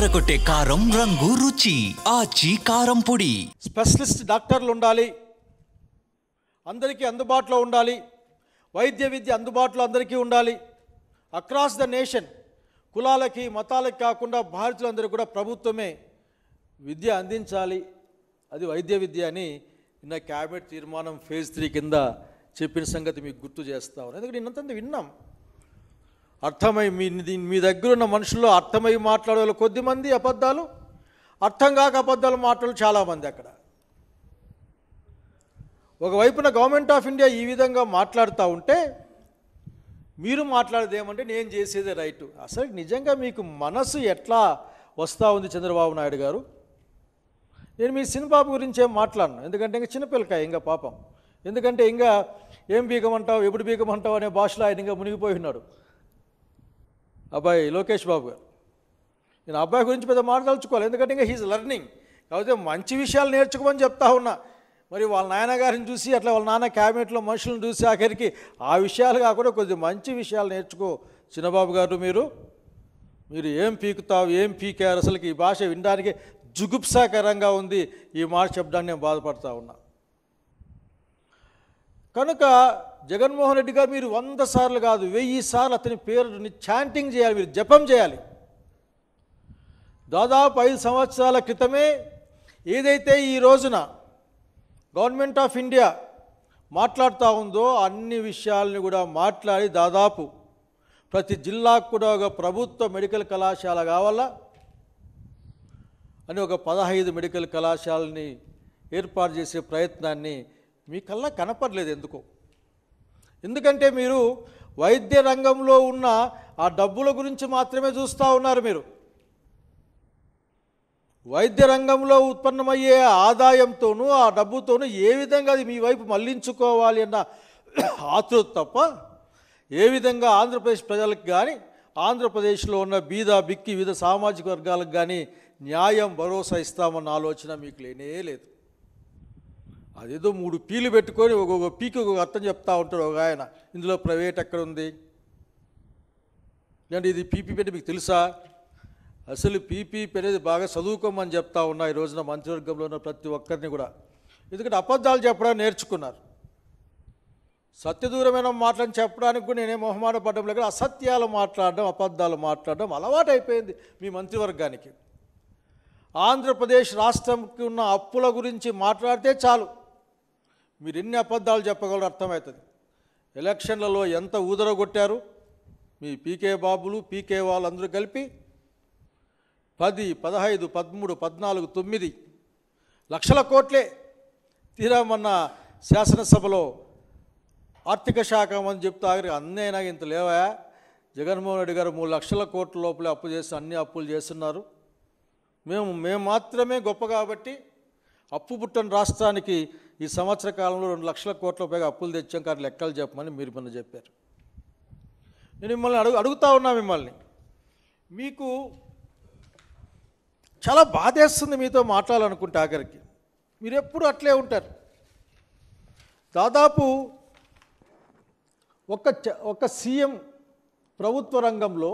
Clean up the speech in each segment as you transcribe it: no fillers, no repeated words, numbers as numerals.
అదరగొట్టే కారం రంగు రుచి ఆచి కారం పొడి. స్పెషలిస్ట్ డాక్టర్లు ఉండాలి, అందరికీ అందుబాటులో ఉండాలి, వైద్య విద్య అందుబాటులో అందరికీ ఉండాలి. అక్రాస్ ద నేషన్ కులాలకి మతాలకి కాకుండా భారతీయులందరూ కూడా ప్రభుత్వమే విద్య అందించాలి, అది వైద్య విద్య అని నిన్న క్యాబినెట్ తీర్మానం ఫేజ్ 3 కింద చెప్పిన సంగతి మీకు గుర్తు చేస్తా ఉన్నాను. ఎందుకంటే నిన్నంతా విన్నాం. అర్థమై మీ దగ్గర ఉన్న మనుషుల్లో అర్థమై మాట్లాడే వాళ్ళు కొద్దిమంది, అబద్ధాలు అర్థం కాక అబద్ధాలు మాట్లాడు చాలామంది. అక్కడ ఒకవైపున గవర్నమెంట్ ఆఫ్ ఇండియా ఈ విధంగా మాట్లాడుతూ ఉంటే మీరు మాట్లాడేది ఏమంటే నేను చేసేదే రైటు. అసలు నిజంగా మీకు మనసు ఎట్లా వస్తూ ఉంది చంద్రబాబు నాయుడు గారు? నేను మీ సినిబాబు గురించి ఏం మాట్లాడను, ఎందుకంటే ఇంకా చిన్నపిల్లకాయ ఇంకా పాపం. ఎందుకంటే ఇంకా ఏం బీగమంటావు ఎప్పుడు బీగమంటావు అనే భాషలో ఆయన ఇంకా మునిగిపోయి ఉన్నాడు అబ్బాయి లోకేష్ బాబు గారు. నేను అబ్బాయి గురించి పెద్ద మాట్లాడుకోవాలి, ఎందుకంటే ఇంకా హీజ్ లెర్నింగ్. కాకపోతే మంచి విషయాలు నేర్చుకోమని చెప్తా ఉన్నా. మరి వాళ్ళ నాన్నగారిని చూసి అట్లా వాళ్ళ నాన్న క్యాబినెట్లో మనుషులను చూసి ఆఖరికి ఆ విషయాలు కాకుండా కొద్దిగా మంచి విషయాలు నేర్చుకో చిన్నబాబు గారు. మీరు ఏం పీకుతావు, ఏం పీకారు? అసలుకి ఈ భాష వినడానికి జుగుప్సాకరంగా ఉంది. ఈ మాట చెప్పడానికి నేను బాధపడతా ఉన్నా. కనుక జగన్మోహన్ రెడ్డి గారు మీరు 100 సార్లు కాదు 1000 సార్లు అతని పేరుని చాంటింగ్ చేయాలి, మీరు జపం చేయాలి. దాదాపు 5 సంవత్సరాల క్రితమే ఏదైతే ఈ రోజున గవర్నమెంట్ ఆఫ్ ఇండియా మాట్లాడుతూ ఉందో అన్ని విషయాలని కూడా మాట్లాడి దాదాపు ప్రతి జిల్లాకు కూడా ఒక ప్రభుత్వ మెడికల్ కళాశాల కావాలా అని ఒక 15 మెడికల్ కళాశాలని ఏర్పాటు చేసే ప్రయత్నాన్ని మీ కల్లా కనపడలేదు. ఎందుకంటే మీరు వైద్య రంగంలో ఉన్న ఆ డబ్బుల గురించి మాత్రమే చూస్తూ ఉన్నారు. మీరు వైద్య రంగంలో ఉత్పన్నమయ్యే ఆదాయంతోనూ ఆ డబ్బుతోనూ ఏ విధంగా అది మీ వైపు మళ్లించుకోవాలి అన్న ఆతృత తప్ప ఏ విధంగా ఆంధ్రప్రదేశ్ ప్రజలకు కానీ ఆంధ్రప్రదేశ్లో ఉన్న బీద బిక్కి వివిధ సామాజిక వర్గాలకు కానీ న్యాయం భరోసా ఇస్తామన్న ఆలోచన మీకు లేనే లేదు. అదేదో 3 పీలు పెట్టుకొని ఒక్కొక్క పీకి ఒక్కొక్క అర్థం చెప్తా ఉంటాడు ఒక ఆయన. ఇందులో ప్రైవేట్ ఎక్కడ ఉంది అంటే ఇది పీపీ పెట్టి మీకు తెలుసా? అసలు పీపీ అనేది బాగా చదువుకోమని చెప్తా ఉన్నా ఈ రోజున మంత్రివర్గంలో ఉన్న ప్రతి ఒక్కరిని కూడా. ఎందుకంటే అబద్ధాలు చెప్పడం నేర్చుకున్నారు. సత్యదూరమైన మాటలను చెప్పడానికి కూడా నేనే మొహమాట పడడం లేదు. అసత్యాలు మాట్లాడడం, అబద్ధాలు మాట్లాడడం అలవాటు అయిపోయింది మీ మంత్రివర్గానికి. ఆంధ్రప్రదేశ్ రాష్ట్రంకి ఉన్న అప్పుల గురించి మాట్లాడితే చాలు మీరు ఎన్ని అబద్ధాలు చెప్పగలరో అర్థమవుతుంది. ఎలక్షన్లలో ఎంత ఊదరగొట్టారు మీ పీకే బాబులు పీకే వాళ్ళందరూ కలిపి 10, 15, 13, 14, 9 లక్షల కోట్లే. తీరా మొన్న శాసనసభలో ఆర్థిక శాఖ అని చెప్తే ఆఖరికి అన్నైనా ఇంత లేవా? జగన్మోహన్ రెడ్డి గారు 3 లక్షల కోట్ల లోపలే అప్పు చేసి అన్ని అప్పులు చేస్తున్నారు. మేము మాత్రమే గొప్ప కాబట్టి అప్పు పుట్టని రాష్ట్రానికి ఈ సంవత్సర కాలంలో 2 లక్షల కోట్ల పైగా అప్పులు తెచ్చాం, కానీ లెక్కలు చెప్పమని మీరు మొన్న చెప్పారు. నేను మిమ్మల్ని అడుగుతా ఉన్నా, మిమ్మల్ని మీకు చాలా బాధేస్తుంది మీతో మాట్లాడాలనుకుంటే. ఆఖరికి మీరు ఎప్పుడు అట్లే ఉంటారు. దాదాపు ఒక సీఎం ప్రభుత్వ రంగంలో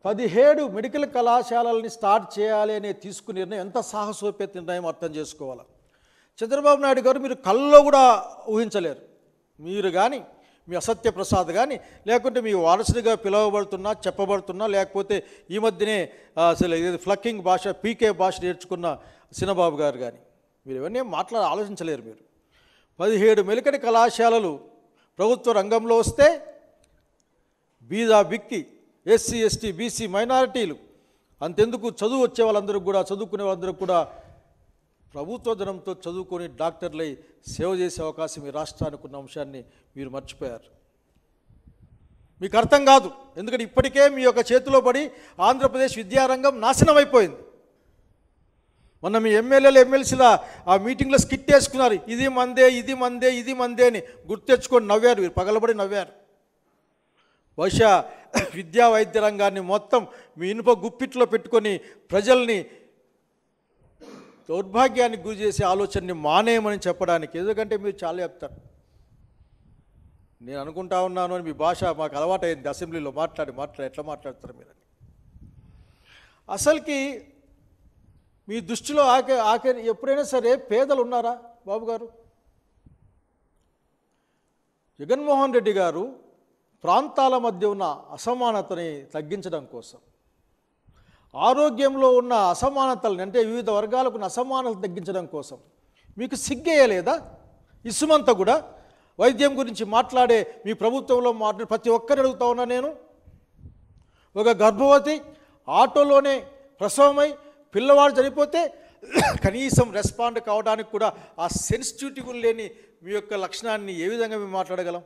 17 మెడికల్ కళాశాలల్ని స్టార్ట్ చేయాలి అనే తీసుకునే నిర్ణయం ఎంత సాహసోపేత నిర్ణయం అర్థం చేసుకోవాలి. చంద్రబాబు నాయుడు గారు మీరు కల్లో కూడా ఊహించలేరు. మీరు కానీ మీ అసత్య ప్రసాద్ కానీ లేకుంటే మీ వారసుడిగా పిలువబడుతున్నా చెప్పబడుతున్నా లేకపోతే ఈ మధ్యనే అసలు ఫ్లక్కింగ్ భాష పీకే భాష నేర్చుకున్న సినబాబు గారు కానీ మీరు ఇవన్నీ ఆలోచించలేరు. మీరు 17 మెడికల్ కళాశాలలు ప్రభుత్వ రంగంలో వస్తే బీదా బిక్కి ఎస్సీ ఎస్టీ బీసీ మైనారిటీలు అంతెందుకు చదువు వచ్చే వాళ్ళందరూ కూడా చదువుకునే వాళ్ళందరూ కూడా ప్రభుత్వ ధనంతో చదువుకొని డాక్టర్లై సేవ చేసే అవకాశం ఈ రాష్ట్రానికి ఉన్న అంశాన్ని మీరు మర్చిపోయారు. మీకు అర్థం కాదు. ఎందుకంటే ఇప్పటికే మీ యొక్క చేతిలో పడి ఆంధ్రప్రదేశ్ విద్యారంగం నాశనం అయిపోయింది. మొన్న మీ ఎమ్మెల్యేలు ఎమ్మెల్సీల ఆ మీటింగ్లో స్కిట్ వేసుకున్నారు, ఇది మందే ఇది మందే ఇది మందే అని గుర్తెచ్చుకొని నవ్వారు. మీరు పగలబడి నవ్వారు. బహుశా విద్యా వైద్య రంగాన్ని మొత్తం మీ ఇనుప గుప్పిట్లో పెట్టుకొని ప్రజల్ని దౌర్భాగ్యానికి గురి చేసే ఆలోచనని మానేయమని చెప్పడానికి. ఎందుకంటే మీరు చాలా చెప్తారు. నేను అనుకుంటా ఉన్నాను అని మీ భాష మాకు అలవాటైంది. అసెంబ్లీలో మాట్లాడి ఎట్లా మాట్లాడతారు మీరు? అసలుకి మీ దృష్టిలో ఆఖరి ఎప్పుడైనా సరే పేదలు ఉన్నారా బాబు గారు? జగన్మోహన్ రెడ్డి గారు ప్రాంతాల మధ్య ఉన్న అసమానతని తగ్గించడం కోసం, ఆరోగ్యంలో ఉన్న అసమానతలను అంటే వివిధ వర్గాలకు ఉన్న అసమానతలు తగ్గించడం కోసం మీకు సిగ్గేయలేదా? ఇసుమంతా కూడా వైద్యం గురించి మాట్లాడే మీ ప్రభుత్వంలో మాట్లాడే ప్రతి ఒక్కరిని అడుగుతా ఉన్నా నేను. ఒక గర్భవతి ఆటోలోనే ప్రసవమై పిల్లవాడు చనిపోతే కనీసం రెస్పాండ్ కావడానికి కూడా ఆ సెన్సిటివిటీ లేని మీ యొక్క లక్షణాన్ని ఏ విధంగా మేము మాట్లాడగలం?